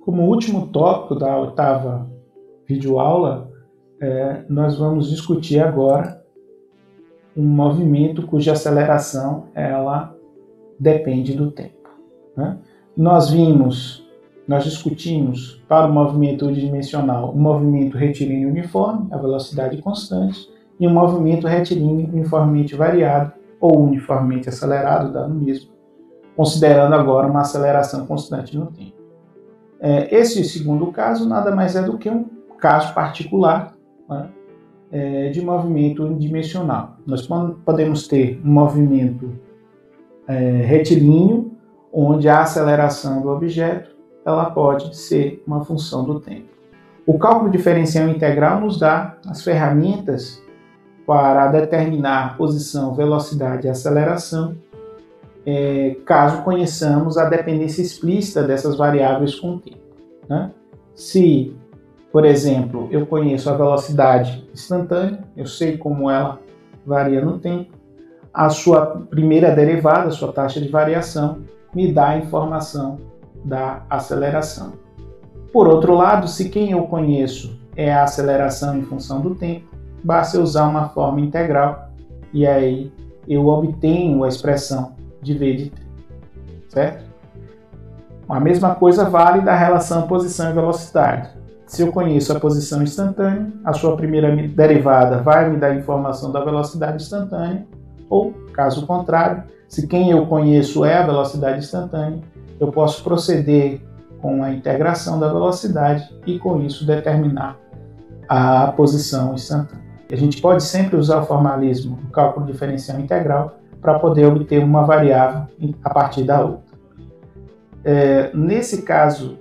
Como último tópico da 8ª videoaula, nós vamos discutir agora um movimento cuja aceleração ela depende do tempo, né? Nós discutimos para o movimento unidimensional um movimento retilíneo uniforme, a velocidade constante, e um movimento retilíneo uniformemente variado ou uniformemente acelerado, dá no mesmo, considerando agora uma aceleração constante no tempo. Esse segundo caso nada mais é do que um caso particular, né, de movimento unidimensional. Nós podemos ter um movimento retilíneo, onde a aceleração do objeto ela pode ser uma função do tempo. O cálculo diferencial integral nos dá as ferramentas para determinar posição, velocidade e aceleração, caso conheçamos a dependência explícita dessas variáveis com o tempo, né? Se, por exemplo, eu conheço a velocidade instantânea, eu sei como ela varia no tempo, a sua primeira derivada, a sua taxa de variação, me dá a informação da aceleração. Por outro lado, se quem eu conheço é a aceleração em função do tempo, basta eu usar uma forma integral e aí eu obtenho a expressão de v de t, certo? A mesma coisa vale da relação posição e velocidade. Se eu conheço a posição instantânea, a sua primeira derivada vai me dar a informação da velocidade instantânea, ou, caso contrário, se quem eu conheço é a velocidade instantânea, eu posso proceder com a integração da velocidade e, com isso, determinar a posição instantânea. A gente pode sempre usar o formalismo do cálculo diferencial integral para poder obter uma variável a partir da outra. Nesse caso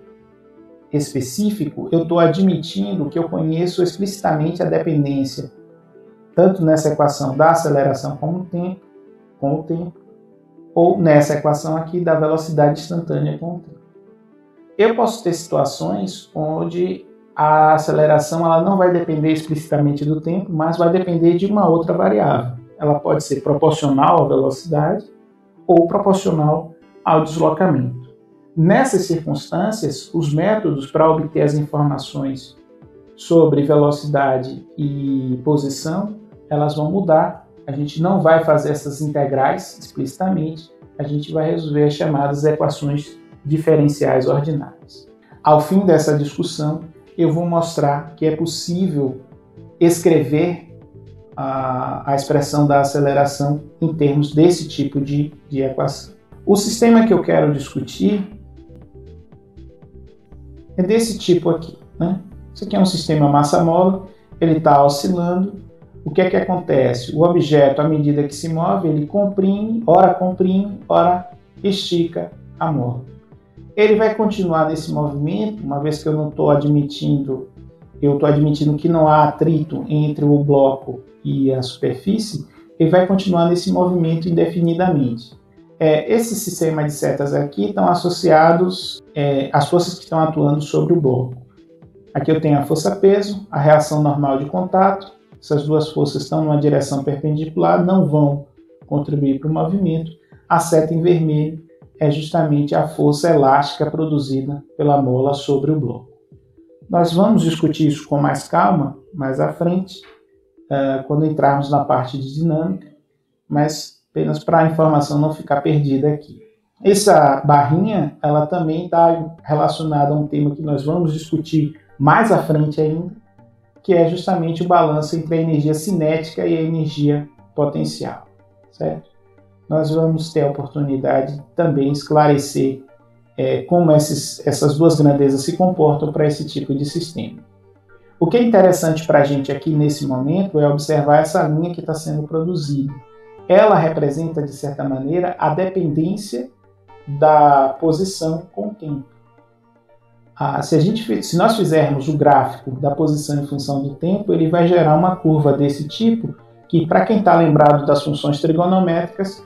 específico, eu estou admitindo que eu conheço explicitamente a dependência, tanto nessa equação da aceleração com o tempo, ou nessa equação aqui da velocidade instantânea com o tempo. Eu posso ter situações onde a aceleração ela não vai depender explicitamente do tempo, mas vai depender de uma outra variável. Ela pode ser proporcional à velocidade ou proporcional ao deslocamento. Nessas circunstâncias, os métodos para obter as informações sobre velocidade e posição, elas vão mudar. A gente não vai fazer essas integrais explicitamente, a gente vai resolver as chamadas equações diferenciais ordinárias. Ao fim dessa discussão, eu vou mostrar que é possível escrever a expressão da aceleração em termos desse tipo de equação. O sistema que eu quero discutir é desse tipo aqui, né? Isso aqui é um sistema massa-mola, ele está oscilando. O que é que acontece? O objeto, à medida que se move, ele comprime, ora estica a mola. Ele vai continuar nesse movimento, uma vez que eu não estou admitindo, eu estou admitindo que não há atrito entre o bloco e a superfície, ele vai continuar nesse movimento indefinidamente. Esse sistema de setas aqui estão associados às forças que estão atuando sobre o bloco. Aqui eu tenho a força-peso, a reação normal de contato. Essas duas forças estão numa direção perpendicular, não vão contribuir para o movimento. A seta em vermelho é justamente a força elástica produzida pela mola sobre o bloco. Nós vamos discutir isso com mais calma mais à frente, quando entrarmos na parte de dinâmica, mas apenas para a informação não ficar perdida aqui. Essa barrinha ela também está relacionada a um tema que nós vamos discutir mais à frente ainda, que é justamente o balanço entre a energia cinética e a energia potencial, certo? Nós vamos ter a oportunidade de também esclarecer como essas duas grandezas se comportam para esse tipo de sistema. O que é interessante para a gente aqui nesse momento é observar essa linha que está sendo produzida. Ela representa, de certa maneira, a dependência da posição com o tempo. Se nós fizermos o gráfico da posição em função do tempo, ele vai gerar uma curva desse tipo, que para quem está lembrado das funções trigonométricas,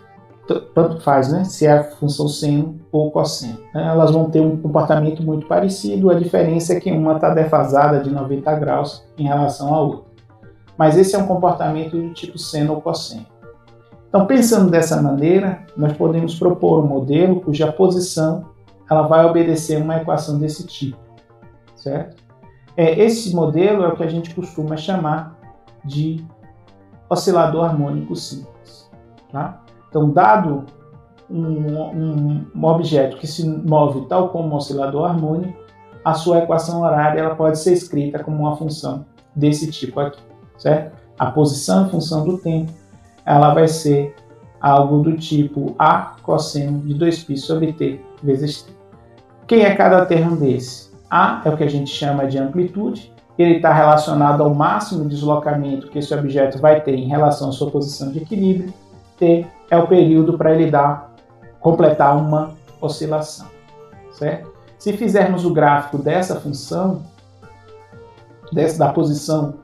tanto faz, né? Se é a função seno ou cosseno, né? Elas vão ter um comportamento muito parecido, a diferença é que uma está defasada de 90 graus em relação à outra. Mas esse é um comportamento do tipo seno ou cosseno. Então, pensando dessa maneira, nós podemos propor um modelo cuja posição ela vai obedecer uma equação desse tipo. certo? Esse modelo é o que a gente costuma chamar de oscilador harmônico simples. Tá? Então, dado um objeto que se move tal como um oscilador harmônico, a sua equação horária ela pode ser escrita como uma função desse tipo aqui, certo? A posição em função do tempo, ela vai ser algo do tipo A cosseno de 2π sobre t vezes t. Quem é cada termo desse? A é o que a gente chama de amplitude, ele está relacionado ao máximo deslocamento que esse objeto vai ter em relação à sua posição de equilíbrio. T é o período para ele completar uma oscilação, certo? Se fizermos o gráfico dessa função, da posição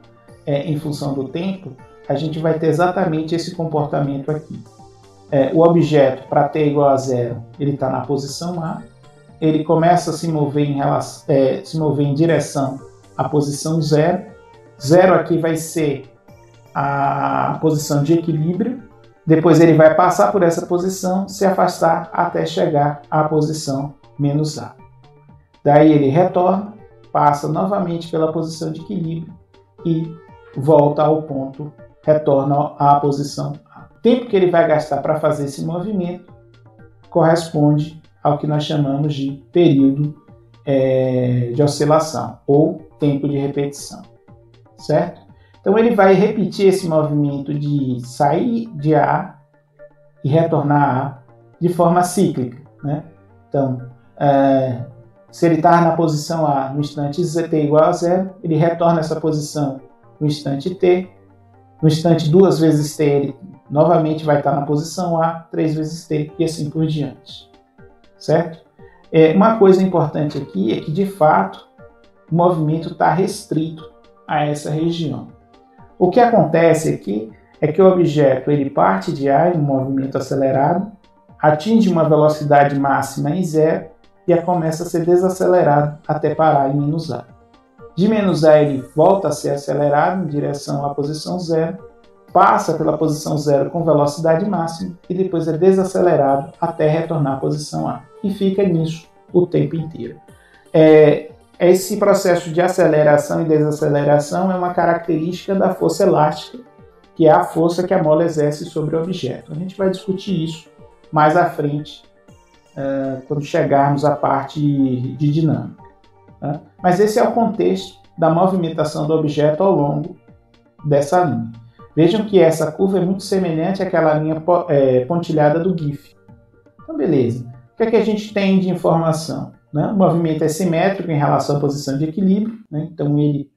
em função do tempo, a gente vai ter exatamente esse comportamento aqui. O objeto, para t igual a zero, ele está na posição A, ele começa a se mover em direção à posição zero. Zero aqui vai ser a posição de equilíbrio, depois ele vai passar por essa posição, se afastar até chegar à posição menos A. Daí ele retorna, passa novamente pela posição de equilíbrio e volta ao ponto, retorna à posição A. O tempo que ele vai gastar para fazer esse movimento corresponde ao que nós chamamos de período de oscilação ou tempo de repetição, certo? Então ele vai repetir esse movimento de sair de A e retornar a A de forma cíclica, né? Então, se ele está na posição A no instante t igual a zero, ele retorna essa posição no instante t. No instante 2 vezes t, ele novamente vai estar na posição A, 3 vezes t e assim por diante. Certo? Uma coisa importante aqui é que, de fato, o movimento está restrito a essa região. O que acontece aqui é que o objeto ele parte de A em um movimento acelerado, atinge uma velocidade máxima em zero e começa a ser desacelerado até parar em menos A. De menos A ele volta a ser acelerado em direção à posição zero, passa pela posição zero com velocidade máxima e depois é desacelerado até retornar à posição A. E fica nisso o tempo inteiro. Esse processo de aceleração e desaceleração é uma característica da força elástica, que é a força que a mola exerce sobre o objeto. A gente vai discutir isso mais à frente, quando chegarmos à parte de dinâmica. Tá? Mas esse é o contexto da movimentação do objeto ao longo dessa linha. Vejam que essa curva é muito semelhante àquela linha pontilhada do GIF. Então, beleza. O que é que a gente tem de informação? Né? O movimento é simétrico em relação à posição de equilíbrio, né? Então ele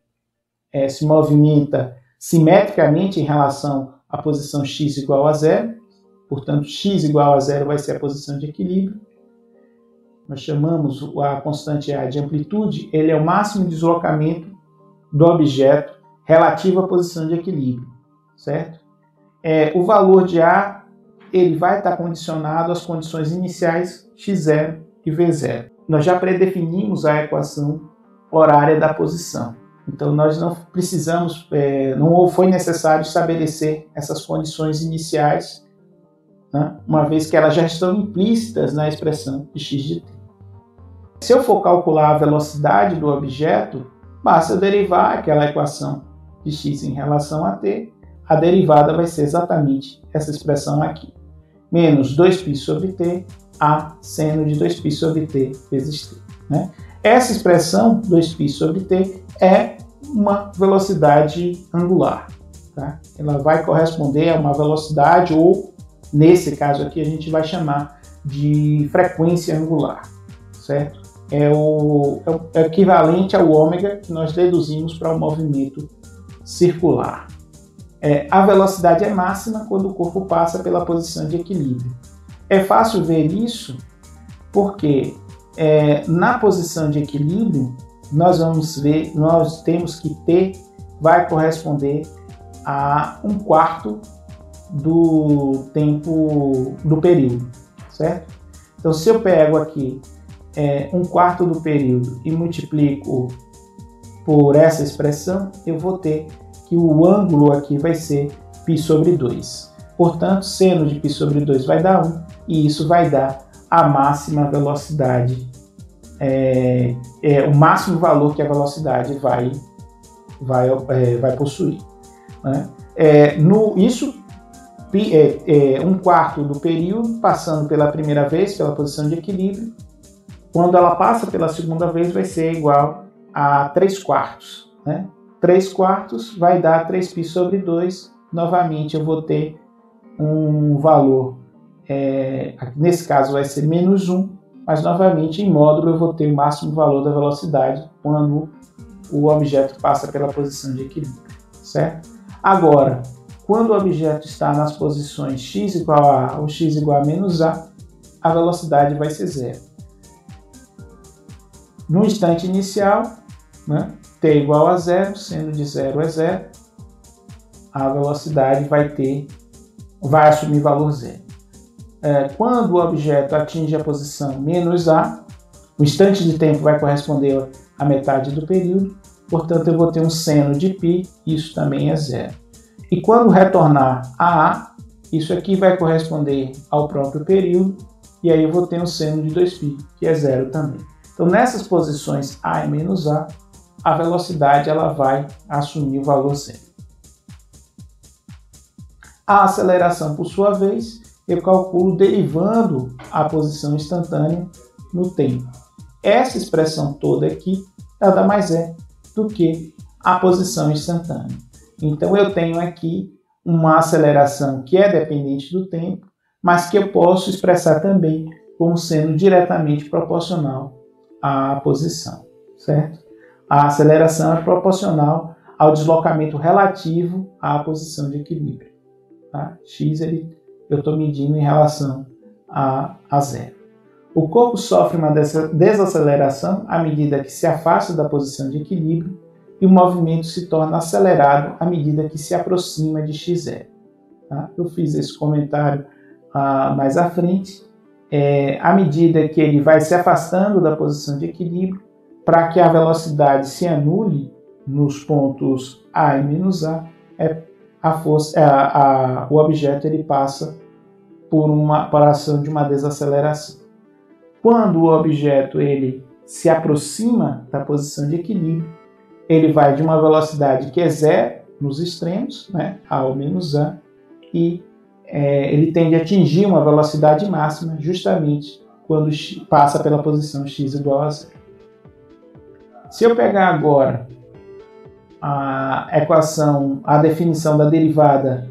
se movimenta simetricamente em relação à posição x igual a zero, portanto x igual a zero vai ser a posição de equilíbrio. Nós chamamos a constante A de amplitude, ele é o máximo deslocamento do objeto relativo à posição de equilíbrio, certo? O valor de A ele vai estar condicionado às condições iniciais x0 e v0. Nós já predefinimos a equação horária da posição. Então, nós não precisamos, não foi necessário estabelecer essas condições iniciais, né? Uma vez que elas já estão implícitas na expressão de x de t. Se eu for calcular a velocidade do objeto, basta eu derivar aquela equação de x em relação a t. A derivada vai ser exatamente essa expressão aqui. Menos 2π sobre t, a seno de 2π sobre t vezes t. Né? Essa expressão, 2π sobre t, é uma velocidade angular. Tá? Ela vai corresponder a uma velocidade, ou, nesse caso aqui, a gente vai chamar de frequência angular. Certo? É o equivalente ao ômega que nós deduzimos para o movimento circular. A velocidade é máxima quando o corpo passa pela posição de equilíbrio. É fácil ver isso porque na posição de equilíbrio nós temos que t vai corresponder a 1/4 do tempo do período, certo? Então, se eu pego aqui 1/4 do período e multiplico por essa expressão, eu vou ter que o ângulo aqui vai ser π sobre 2. Portanto, seno de π sobre 2 vai dar 1, e isso vai dar a máxima velocidade o máximo valor que a velocidade vai possuir. Né? Um quarto do período passando pela primeira vez pela posição de equilíbrio. Quando ela passa pela segunda vez, vai ser igual a 3 quartos. Né? 3 quartos vai dar 3π sobre 2. Novamente, eu vou ter um valor, nesse caso vai ser menos 1, mas novamente em módulo eu vou ter o máximo valor da velocidade quando o objeto passa pela posição de equilíbrio. Certo? Agora, quando o objeto está nas posições x igual a A ou x igual a menos A, a velocidade vai ser 0. No instante inicial, né, t igual a 0, sendo de 0 é 0, a velocidade vai assumir valor 0. Quando o objeto atinge a posição menos A, o instante de tempo vai corresponder à metade do período, portanto eu vou ter um seno de π, isso também é 0. E quando retornar a A, isso aqui vai corresponder ao próprio período, e aí eu vou ter um seno de 2π, que é 0 também. Então nessas posições A e menos a velocidade ela vai assumir o valor 0. A aceleração, por sua vez, eu calculo derivando a posição instantânea no tempo. Essa expressão toda aqui nada mais é do que a posição instantânea. Então eu tenho aqui uma aceleração que é dependente do tempo, mas que eu posso expressar também como sendo diretamente proporcional à posição, certo? A aceleração é proporcional ao deslocamento relativo à posição de equilíbrio. Tá? X eu estou medindo em relação a 0. O corpo sofre uma desaceleração à medida que se afasta da posição de equilíbrio e o movimento se torna acelerado à medida que se aproxima de x0. Tá? Eu fiz esse comentário mais à frente. À medida que ele vai se afastando da posição de equilíbrio, para que a velocidade se anule nos pontos A e menos A, o objeto ele passa por a ação de uma desaceleração. Quando o objeto ele se aproxima da posição de equilíbrio, ele vai de uma velocidade que é 0 nos extremos, né, A ou menos A, e ele tende a atingir uma velocidade máxima justamente quando passa pela posição x igual a 0. Se eu pegar agora a definição da derivada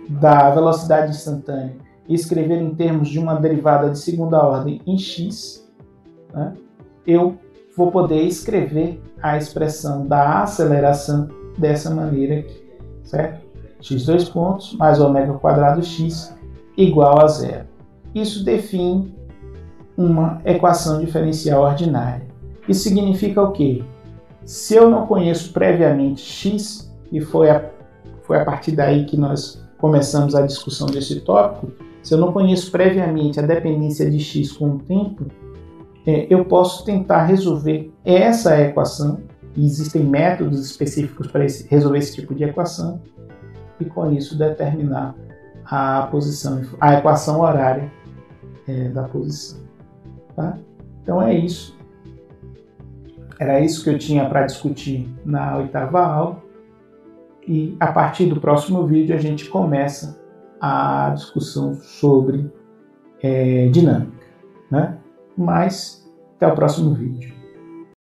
da velocidade instantânea e escrever em termos de uma derivada de segunda ordem em x, né, eu vou poder escrever a expressão da aceleração dessa maneira aqui, certo? X dois pontos mais ômega quadrado x igual a 0. Isso define uma equação diferencial ordinária. Isso significa o quê? Se eu não conheço previamente x, e foi a partir daí que nós começamos a discussão desse tópico, se eu não conheço previamente a dependência de x com o tempo, eu posso tentar resolver essa equação, e existem métodos específicos para resolver esse tipo de equação, e com isso determinar a equação horária da posição. Tá? Então é isso. Era isso que eu tinha para discutir na 8ª aula, e a partir do próximo vídeo a gente começa a discussão sobre dinâmica, né? Mas até o próximo vídeo.